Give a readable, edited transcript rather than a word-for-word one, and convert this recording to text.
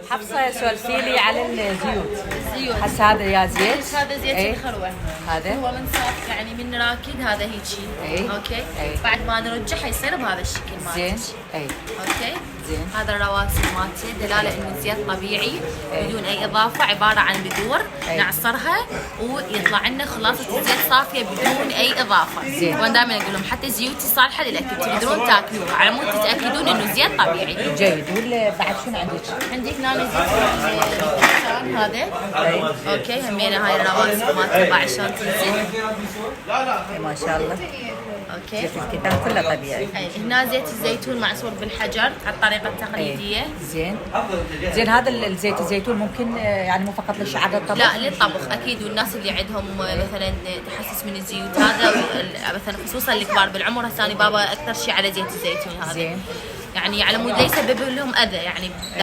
حفصة سولفي لي على الزيوت. الزيوت هسه هذا يا زيت. هذا زيت ايه؟ الخروة. هذا هو من صاف يعني من راكد هذا هيجي. ايه؟ اوكي. ايه؟ بعد ما نرجعه يصير بهذا الشكل مالته. زين. اي اوكي. زين. هذا الرواسب مالته دلاله انه زيت طبيعي ايه؟ بدون اي اضافه، عباره عن بذور ايه؟ نعصرها ويطلع لنا خلاصه زيت صافيه بدون اي اضافه. زين. وانا دائما اقول لهم حتى زيوتي صالحه للاكل تقدرون تاكلوها على مود تتاكدون انه زيت طبيعي. جيد. ولا بعد شنو عندك؟ عندك نانو زيت الكتان هذا. اي اوكي همينه هاي الرواسب مالته بعد شلون تنزل. إي ما شاء الله. اوكي. زيت الكتان كله طبيعي. اي هنا زيت الزيتون معصور بالحجر على الطريقه التقليديه. اي زين. زين هذا الزيت الزيتون ممكن يعني مو فقط للشعر الطبخ؟ لا للطبخ اكيد، والناس اللي عندهم مثلا تحسس من الزيوت هذا مثلا خصوصا الكبار بالعمر. هسه انا بابا اكثر شيء على زيت الزيتون هذا. زين. يعني على مود لا يسبب لهم اذى يعني.